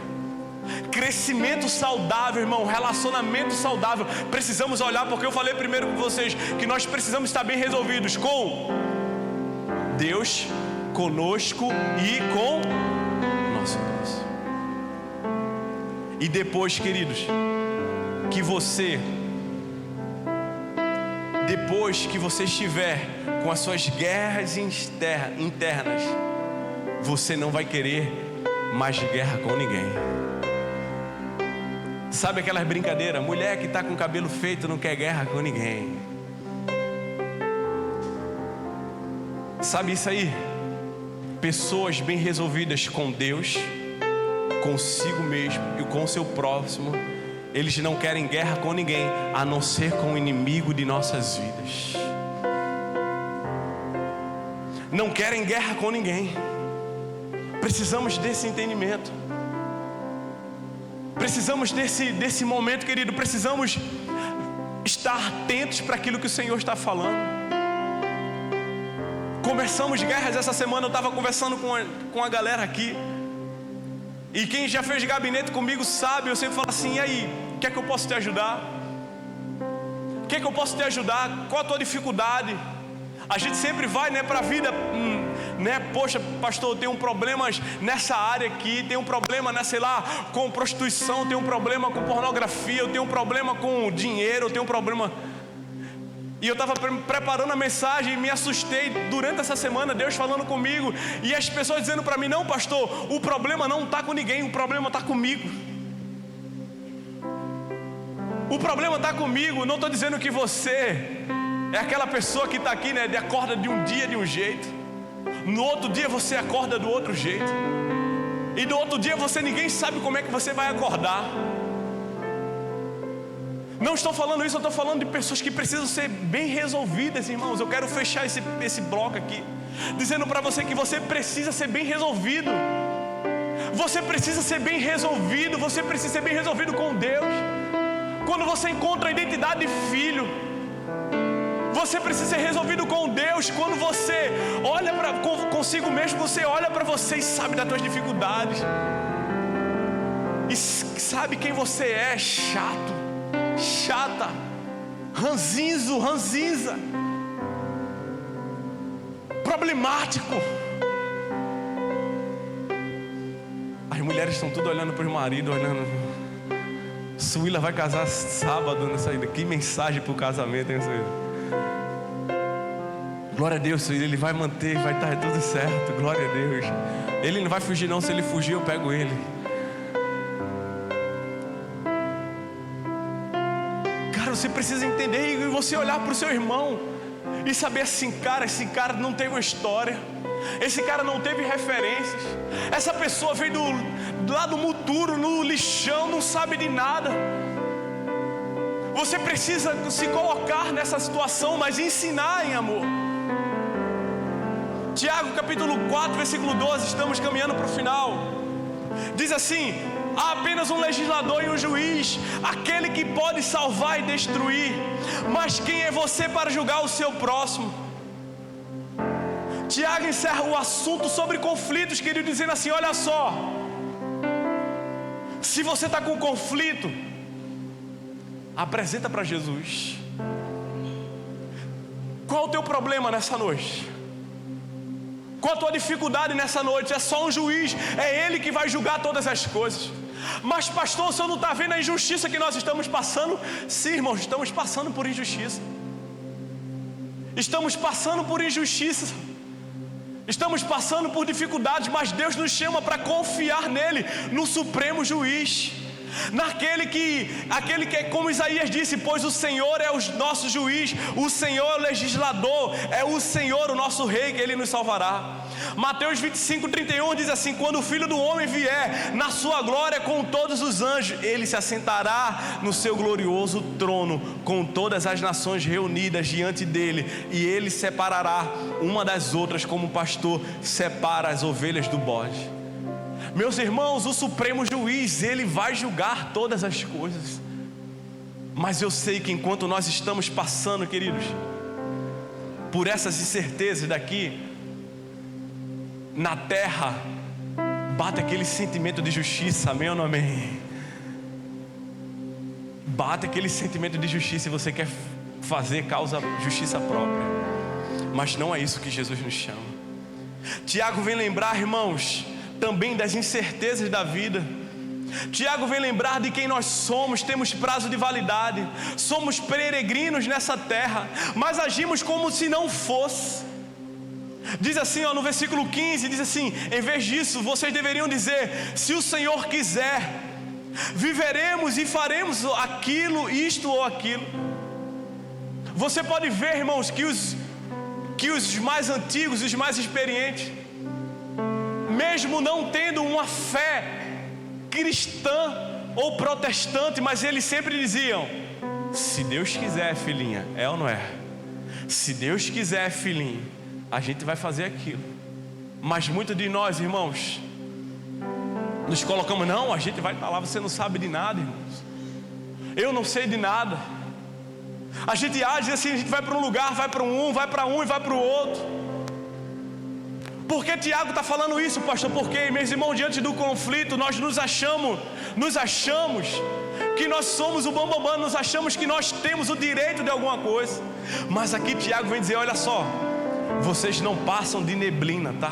Speaker 1: Crescimento saudável, irmão, relacionamento saudável. Precisamos olhar, porque eu falei primeiro com vocês que nós precisamos estar bem resolvidos com Deus, conosco e com nosso Deus. E depois, queridos, que você, depois que você estiver com as suas guerras internas, você não vai querer mais guerra com ninguém. Sabe aquelas brincadeiras? Mulher que está com o cabelo feito não quer guerra com ninguém. Sabe isso aí? Pessoas bem resolvidas com Deus, consigo mesmo e com o seu próximo, eles não querem guerra com ninguém, a não ser com o inimigo de nossas vidas. Não querem guerra com ninguém. Precisamos desse entendimento. Precisamos desse momento, querido. Precisamos estar atentos para aquilo que o Senhor está falando. Começamos guerras essa semana. Eu estava conversando com a galera aqui. E quem já fez gabinete comigo sabe, eu sempre falo assim: e aí, o que é que eu posso te ajudar? O que é que eu posso te ajudar? Qual a tua dificuldade? A gente sempre vai, né, para a vida, né? Poxa, pastor, eu tenho problemas nessa área aqui, tenho um problema, né, sei lá, com prostituição, tenho um problema com pornografia, eu tenho um problema com dinheiro, eu tenho um problema. E eu estava preparando a mensagem e me assustei durante essa semana, Deus falando comigo, e as pessoas dizendo para mim: não, pastor, o problema não está com ninguém, o problema está comigo. O problema está comigo. Não estou dizendo que você é aquela pessoa que está aqui, né, de acorda de um dia de um jeito, no outro dia você acorda do outro jeito, e do outro dia ninguém sabe como é que você vai acordar. Não estou falando isso, eu estou falando de pessoas que precisam ser bem resolvidas, irmãos. Eu quero fechar esse bloco aqui dizendo para você que você precisa ser bem resolvido. Você precisa ser bem resolvido. Você precisa ser bem resolvido com Deus. Quando você encontra a identidade de filho, você precisa ser resolvido com Deus. Quando você olha consigo mesmo, você olha para você e sabe das suas dificuldades, e sabe quem você é. Chato, chata, ranzinza, problemático. As mulheres estão tudo olhando para o marido, olhando. Suíla vai casar sábado nessa ida. Que mensagem para o casamento, hein, Suíla? Glória a Deus, Ele vai manter, vai estar tudo certo. Glória a Deus. Ele não vai fugir não, se ele fugir eu pego ele. Cara, você precisa entender e você olhar para o seu irmão e saber assim, cara, esse cara não teve uma história, esse cara não teve referências, essa pessoa veio lá do muturo, no lixão, não sabe de nada. Você precisa se colocar nessa situação, mas ensinar em amor. Tiago capítulo 4, versículo 12, estamos caminhando para o final. Diz assim: há apenas um legislador e um juiz, aquele que pode salvar e destruir. Mas quem é você para julgar o seu próximo? Tiago encerra o assunto sobre conflitos, querido, dizendo assim: olha só, se você está com conflito, apresenta para Jesus. Qual o teu problema nessa noite? Qual a tua dificuldade nessa noite? É só um juiz, é Ele que vai julgar todas as coisas. Mas pastor, o senhor não está vendo a injustiça que nós estamos passando? Sim, irmãos, estamos passando por injustiça. Estamos passando por injustiça. Estamos passando por dificuldades, mas Deus nos chama para confiar nele, no supremo juiz. Aquele que é como Isaías disse: pois o Senhor é o nosso juiz, o Senhor é o legislador, é o Senhor o nosso rei, que Ele nos salvará. Mateus 25:31 diz assim: quando o Filho do Homem vier na sua glória com todos os anjos, Ele se assentará no seu glorioso trono, com todas as nações reunidas diante dele, e Ele separará uma das outras, como o pastor separa as ovelhas do bode. Meus irmãos, o supremo juiz, Ele vai julgar todas as coisas. Mas eu sei que enquanto nós estamos passando, queridos, por essas incertezas daqui, na terra, bate aquele sentimento de justiça, amém ou não amém? Bate aquele sentimento de justiça e você quer fazer causa justiça própria. Mas não é isso que Jesus nos chama. Tiago vem lembrar, irmãos, também das incertezas da vida. Tiago vem lembrar de quem nós somos. Temos prazo de validade, somos peregrinos nessa terra, mas agimos como se não fosse. Diz assim, no versículo 15, diz assim: em vez disso, vocês deveriam dizer: se o Senhor quiser, viveremos e faremos aquilo, isto ou aquilo. Você pode ver, irmãos, que os mais antigos, os mais experientes, mesmo não tendo uma fé cristã ou protestante, mas eles sempre diziam: se Deus quiser, filhinha, é ou não é? Se Deus quiser, filhinho, a gente vai fazer aquilo. Mas muitos de nós, irmãos, nos colocamos: não, a gente vai estar lá, você não sabe de nada, irmãos, eu não sei de nada. A gente age assim, a gente vai para um lugar, vai para um e vai para o outro. Por que Tiago está falando isso, pastor? Porque, meus irmãos, diante do conflito, nós nos achamos que nós somos o bambambam, nos achamos que nós temos o direito de alguma coisa. Mas aqui Tiago vem dizer: olha só, vocês não passam de neblina, tá?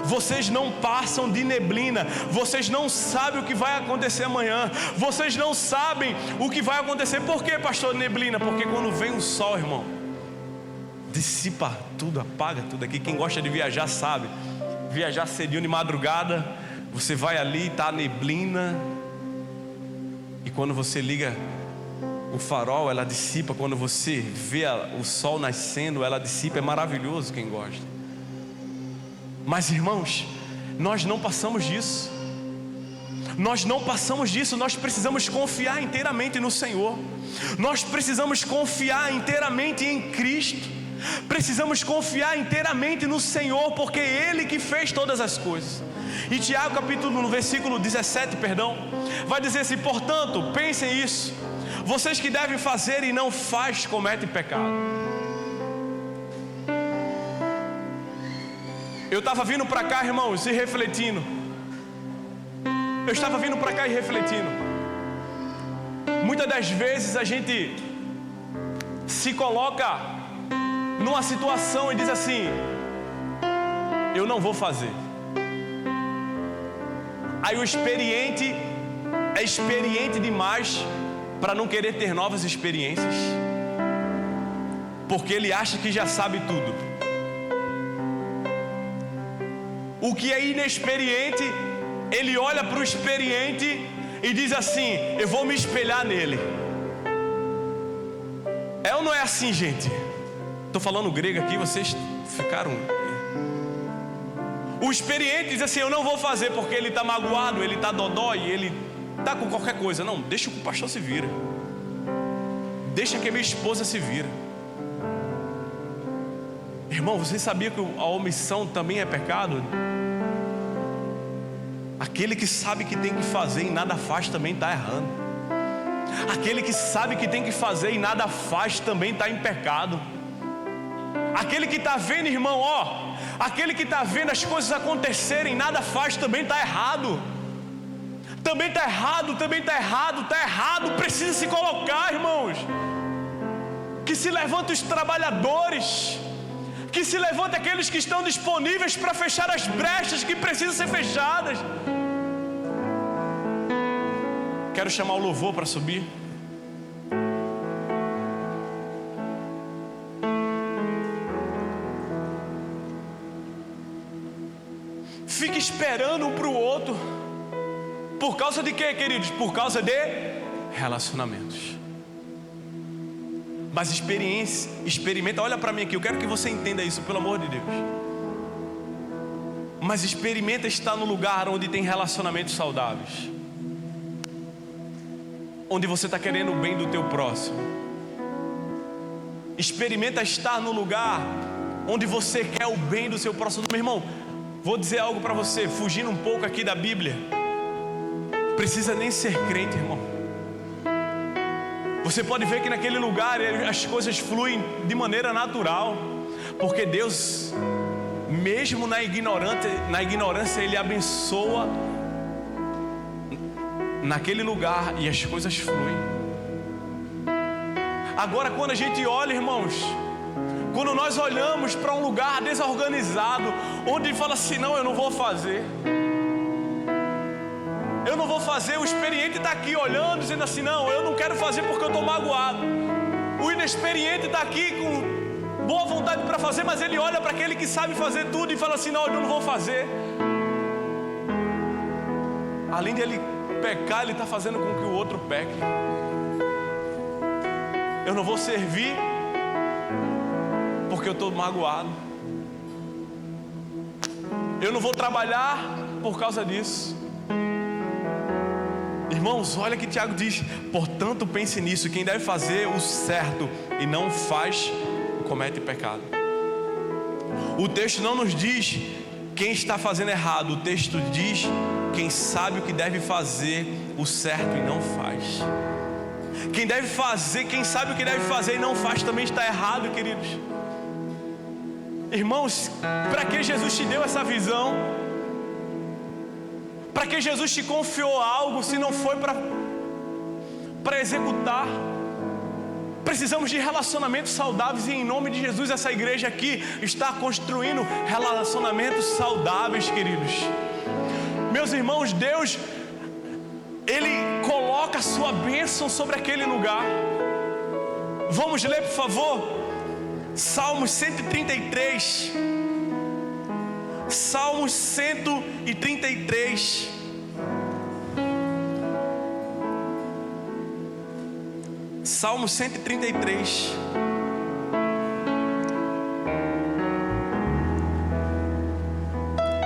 Speaker 1: Vocês não passam de neblina. Vocês não sabem o que vai acontecer amanhã. Vocês não sabem o que vai acontecer. Por que, pastor, neblina? Porque quando vem o sol, irmão, dissipa tudo, apaga tudo. Aqui quem gosta de viajar sabe. Viajar cedinho de madrugada, você vai ali, tá a neblina, e quando você liga o farol, ela dissipa. Quando você vê o sol nascendo, ela dissipa. É maravilhoso, quem gosta. Mas, irmãos, nós não passamos disso. Nós não passamos disso. Nós precisamos confiar inteiramente no Senhor. Nós precisamos confiar inteiramente em Cristo. Precisamos confiar inteiramente no Senhor, porque é Ele que fez todas as coisas. E Tiago no versículo 17, vai dizer assim: portanto, pensem isso, vocês que devem fazer e não faz, cometem pecado. Eu estava vindo para cá, irmãos, e refletindo. Eu estava vindo para cá e refletindo. Muitas das vezes a gente se coloca numa situação e diz assim: eu não vou fazer. Aí o experiente é experiente demais para não querer ter novas experiências. porque ele acha que já sabe tudo. O que é inexperiente, ele olha para o experiente e diz assim: eu vou me espelhar nele. É ou não é assim, gente? Estou falando grego aqui, vocês ficaram... O experiente diz assim: eu não vou fazer porque ele está magoado, ele está dodói, ele está com qualquer coisa. Não, deixa que o pastor se vira. Deixa que a minha esposa se vira. Irmão, você sabia que a omissão também é pecado? Aquele que sabe que tem que fazer e nada faz também está errando. Aquele que sabe que tem que fazer e nada faz também está em pecado. Aquele que está vendo, irmão, aquele que está vendo as coisas acontecerem, nada faz, também está errado. Também está errado, também está errado, está errado. Precisa se colocar, irmãos. Que se levante os trabalhadores, que se levante aqueles que estão disponíveis para fechar as brechas que precisam ser fechadas. Quero chamar o louvor para subir. Fica esperando um para o outro. Por causa de quê, queridos? Por causa de relacionamentos. Mas experimenta, olha para mim aqui, eu quero que você entenda isso, pelo amor de Deus. Mas experimenta estar no lugar onde tem relacionamentos saudáveis, onde você está querendo o bem do teu próximo. Experimenta estar no lugar onde você quer o bem do seu próximo. Meu irmão, vou dizer algo para você, fugindo um pouco aqui da Bíblia. Precisa nem ser crente, irmão. Você pode ver que naquele lugar as coisas fluem de maneira natural, porque Deus, mesmo na ignorância, Ele abençoa naquele lugar e as coisas fluem. Agora, quando a gente olha, irmãos, quando nós olhamos para um lugar desorganizado, onde fala assim: não, eu não vou fazer, eu não vou fazer. O experiente está aqui olhando, dizendo assim: não, eu não quero fazer porque eu estou magoado. O inexperiente está aqui com boa vontade para fazer, mas ele olha para aquele que sabe fazer tudo e fala assim: não, eu não vou fazer. Além de ele pecar, ele está fazendo com que o outro peque. Eu não vou servir porque eu estou magoado. Eu não vou trabalhar por causa disso. Irmãos, olha que Tiago diz: portanto pense nisso, quem deve fazer o certo e não faz, comete pecado. O texto não nos diz quem está fazendo errado, o texto diz quem sabe o que deve fazer o certo e não faz. Quem deve fazer, quem sabe o que deve fazer e não faz também está errado, queridos. Irmãos, para que Jesus te deu essa visão? Para que Jesus te confiou algo se não foi para executar? Precisamos de relacionamentos saudáveis, e em nome de Jesus essa igreja aqui está construindo relacionamentos saudáveis, queridos. Meus irmãos, Deus, Ele coloca a sua bênção sobre aquele lugar. Vamos ler, por favor, Salmos 133. Salmos 133. Salmo 133.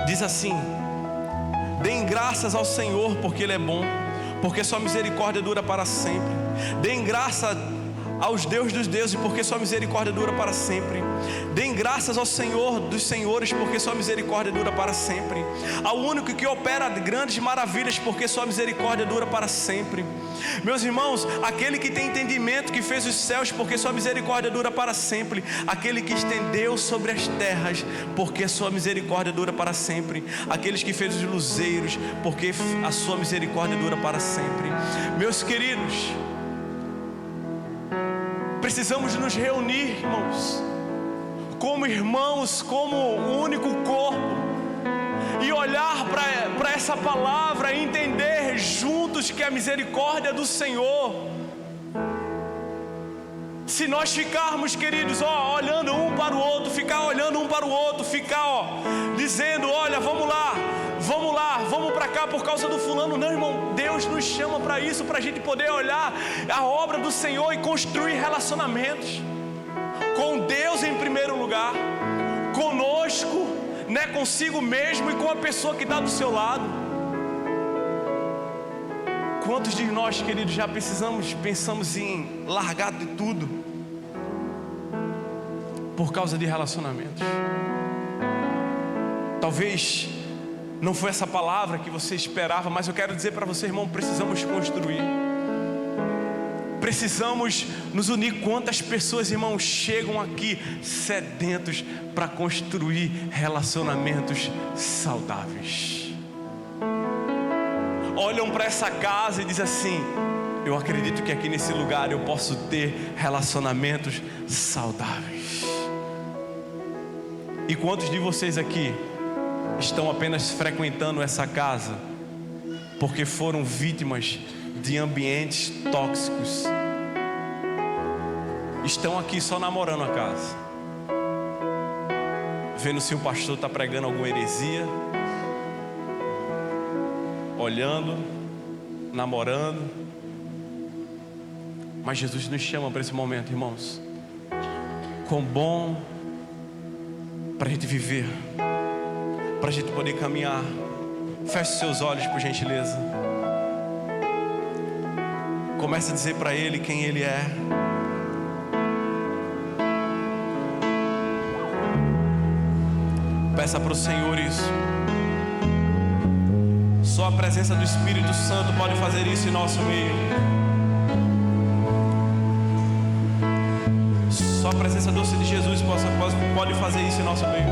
Speaker 1: Diz assim: deem graças ao Senhor porque Ele é bom, porque sua misericórdia dura para sempre. Deem graça aos Deus dos deuses, porque sua misericórdia dura para sempre. Deem graças ao Senhor dos senhores, porque sua misericórdia dura para sempre. Ao único que opera grandes maravilhas, porque sua misericórdia dura para sempre. Meus irmãos, aquele que tem entendimento, que fez os céus, porque sua misericórdia dura para sempre. Aquele que estendeu sobre as terras, porque sua misericórdia dura para sempre. Aqueles que fez os luzeiros, porque a sua misericórdia dura para sempre. Meus queridos, precisamos nos reunir, irmãos, como irmãos, como um único corpo, e olhar para essa palavra e entender juntos que a misericórdia do Senhor Se nós ficarmos, queridos, olhando um para o outro, ficar olhando um para o outro, ficar dizendo, olha, vamos lá, vamos para cá por causa do fulano. Não, irmão, Deus nos chama para isso, para a gente poder olhar a obra do Senhor e construir relacionamentos com Deus em primeiro lugar, conosco, né, consigo mesmo e com a pessoa que está do seu lado. Quantos de nós, queridos, já pensamos em largar de tudo por causa de relacionamentos? Talvez não foi essa palavra que você esperava, mas eu quero dizer para você, irmão, precisamos construir. Precisamos nos unir. Quantas pessoas, irmãos, chegam aqui sedentos para construir relacionamentos saudáveis? Olham para essa casa e dizem assim: eu acredito que aqui nesse lugar eu posso ter relacionamentos saudáveis. E quantos de vocês aqui estão apenas frequentando essa casa porque foram vítimas de ambientes tóxicos? Estão aqui só namorando a casa, vendo se o pastor está pregando alguma heresia, olhando, namorando. Mas Jesus nos chama para esse momento, irmãos. Quão bom para a gente viver, para a gente poder caminhar. Feche seus olhos, por gentileza. Comece a dizer para Ele quem Ele é. Peça para o Senhor isso. Só a presença do Espírito Santo pode fazer isso em nosso meio. Só a presença doce de Jesus pode fazer isso em nosso meio.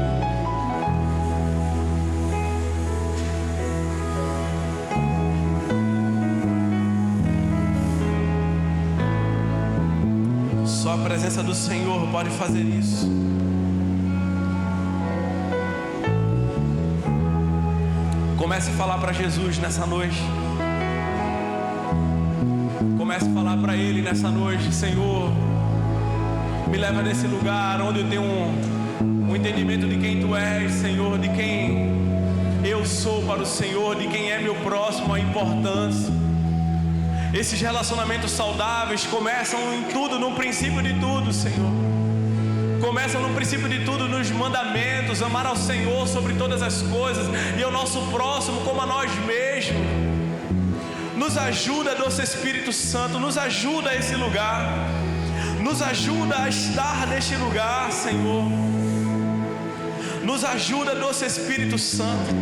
Speaker 1: Só a presença do Senhor pode fazer isso. Comece a falar para Jesus nessa noite. Comece a falar para Ele nessa noite: Senhor, me leva nesse lugar onde eu tenho um entendimento de quem Tu és, Senhor, de quem eu sou para o Senhor, de quem é meu próximo, a importância. Esses relacionamentos saudáveis começam em tudo, no princípio de tudo, Senhor. Começam no princípio de tudo, nos mandamentos: amar ao Senhor sobre todas as coisas e ao nosso próximo como a nós mesmos. Nos ajuda, doce Espírito Santo, nos ajuda a esse lugar. Nos ajuda a estar neste lugar, Senhor. Nos ajuda, doce Espírito Santo.